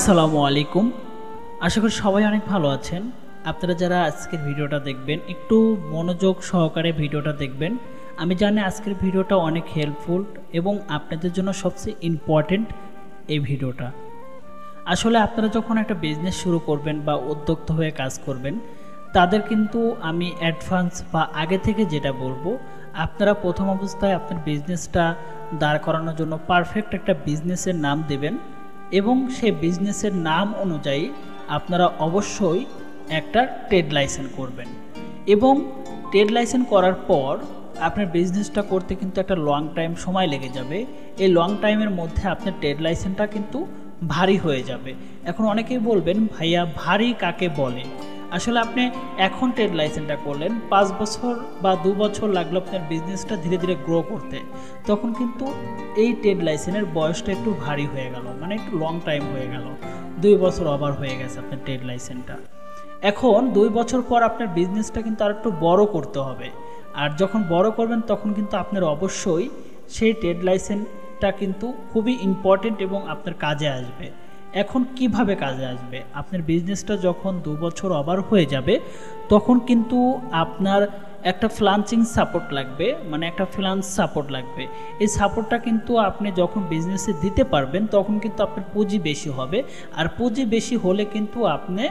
আসসালামু আলাইকুম। আশা করি সবাই অনেক ভালো আছেন। আপনারা যারা আজকের ভিডিওটা দেখবেন একটু মনোযোগ সহকারে ভিডিওটা দেখবেন। আমি জানি আজকের ভিডিওটা অনেক হেল্পফুল এবং আপনাদের জন্য সবচেয়ে ইম্পর্টেন্ট এই ভিডিওটা। আসলে আপনারা যখন একটা বিজনেস শুরু করবেন বা উদ্যোক্তা হয়ে কাজ করবেন, তাদের কিন্তু আমি অ্যাডভান্স বা আগে থেকে যেটা বলবো, আপনারা প্রথম অবস্থায় আপনার বিজনেসটা দাঁড় করানোর জন্য পারফেক্ট একটা বিজনেসের নাম দেবেন এবং সেই বিজনেসের নাম অনুযায়ী আপনারা অবশ্যই একটা ট্রেড লাইসেন্স করবেন এবং ট্রেড লাইসেন্স করার পর আপনার বিজনেসটা করতে কিন্তু একটা লং টাইম সময় লেগে যাবে। এই লং টাইমের মধ্যে আপনার ট্রেড লাইসেন্সটা কিন্তু ভারী হয়ে যাবে। এখন অনেকেই বলবেন, ভাইয়া ভারী কাকে বলে? আসলে আপনি এখন ট্রেড লাইসেন্সটা করলেন, 5 বছর বা 2 বছর লাগলো আপনার বিজনেসটা ধীরে ধীরে গ্রো করতে, তখন কিন্তু এই ট্রেড লাইসেন্সের বয়সটা একটু ভারী হয়ে গেল, মানে একটু লং টাইম হয়ে গেল। 2 বছর ওভার হয়ে গেছে আপনার ট্রেড লাইসেন্সটা। এখন 2 বছর পর আপনার বিজনেসটা কিন্তু আর একটু বড় করতে হবে। আর যখন বড় করবেন তখন কিন্তু আপনার অবশ্যই সেই ট্রেড লাইসেন্সটা কিন্তু খুবই ইম্পর্টেন্ট এবং আপনার কাজে আসবে। এখন কিভাবে কাজে আসবে? আপনার বিজনেসটা যখন 2 বছর ওভার হয়ে যাবে তখন কিন্তু আপনার একটা ফ্লান্সিং সাপোর্ট লাগবে, মানে একটা ফিনান্স সাপোর্ট লাগবে। এই সাপোর্টটা কিন্তু আপনি যখন বিজনেসে দিতে পারবেন তখন কিন্তু আপনার পুঁজি বেশি হবে, আর পুঁজি বেশি হলে কিন্তু আপনি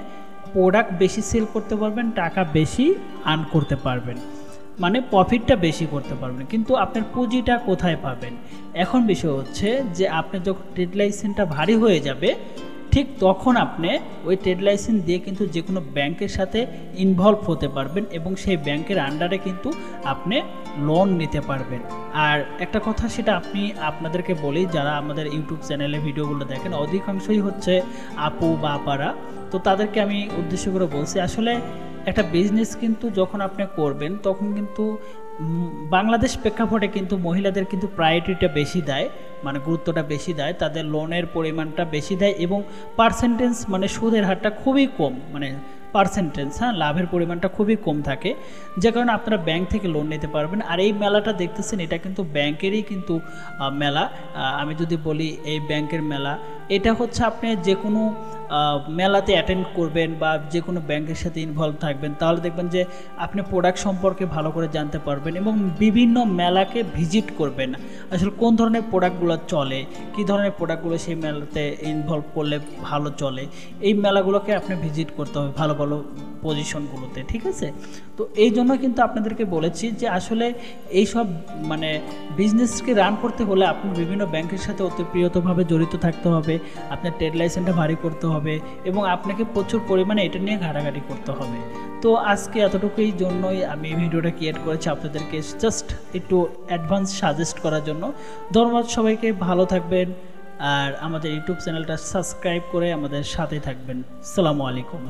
প্রোডাক্ট বেশি সেল করতে পারবেন, টাকা বেশি আর্ন করতে পারবেন, মানে প্রফিটটা বেশি করতে পারবেন। কিন্তু আপনার পুঁজিটা কোথায় পাবেন? এখন বিষয় হচ্ছে যে আপনি যখন ট্রেড লাইসেন্সটা ভারী হয়ে যাবে ঠিক তখন আপনি ওই ট্রেড লাইসেন্স দিয়ে কিন্তু যে কোনো ব্যাংকের সাথে ইনভলভ হতে পারবেন এবং সেই ব্যাংকের আন্ডারে কিন্তু আপনি লোন নিতে পারবেন। আর একটা কথা, সেটা আপনাদেরকে বলি, যারা আমাদের ইউটিউব চ্যানেলে ভিডিওগুলো দেখেন অধিকাংশই হচ্ছে আপু বা আপারা, তো তাদেরকে আমি উদ্দেশ্য করে বলছি, আসলে একটা বিজনেস কিন্তু যখন আপনি করবেন তখন কিন্তু বাংলাদেশ প্রেক্ষাপটে কিন্তু মহিলাদের কিন্তু প্রায়োরিটিটা বেশি দেয়, মানে গুরুত্বটা বেশি দেয়, তাদের লোনের পরিমাণটা বেশি দেয় এবং পার্সেন্টেজ মানে সুদের হারটা খুবই কম, মানে পার্সেন্টেজ, লাভের পরিমাণটা খুবই কম থাকে, যে কারণে আপনারা ব্যাংক থেকে লোন নিতে পারবেন। আর এই মেলাটা দেখতেছেন, এটা কিন্তু ব্যাংকেরই কিন্তু মেলা। আমি যদি বলি এই ব্যাংকের মেলা, এটা হচ্ছে আপনি যে কোনো মেলাতে অ্যাটেন্ড করবেন বা যে কোনো ব্যাংকের সাথে ইনভলভ থাকবেন, তাহলে দেখবেন যে আপনি প্রোডাক্ট সম্পর্কে ভালো করে জানতে পারবেন এবং বিভিন্ন মেলাকে ভিজিট করবেন। আসলে কোন ধরনের প্রোডাক্টগুলো চলে, কী ধরনের প্রোডাক্টগুলো সেই মেলাতে ইনভলভ করলে ভালো চলে, এই মেলাগুলোকে আপনি ভিজিট করতে হবে ভালো ভালো পজিশনগুলোতে, ঠিক আছে? তো এই জন্য কিন্তু আপনাদেরকে বলেছি যে আসলে এইসব মানে বিজনেসকে রান করতে হলে আপনি বিভিন্ন ব্যাংকের সাথে ওতপ্রোতভাবে জড়িত থাকতে হবে, আপনার ট্রেড লাইসেন্সটা ভারী করতে হবে এবং আপনাকে প্রচুর পরিমাণে এটা নিয়ে ঘাটাঘাটি করতে হবে। তো আজকে এতটুকুই জন্যই আমি এই ভিডিওটা ক্রিয়েট করেছি, আপনাদেরকে জাস্ট একটু অ্যাডভান্স সাজেস্ট করার জন্য। ধন্যবাদ সবাইকে, ভালো থাকবেন আর আমাদের ইউটিউব চ্যানেলটা সাবস্ক্রাইব করে আমাদের সাথে থাকবেন। আসসালামু আলাইকুম।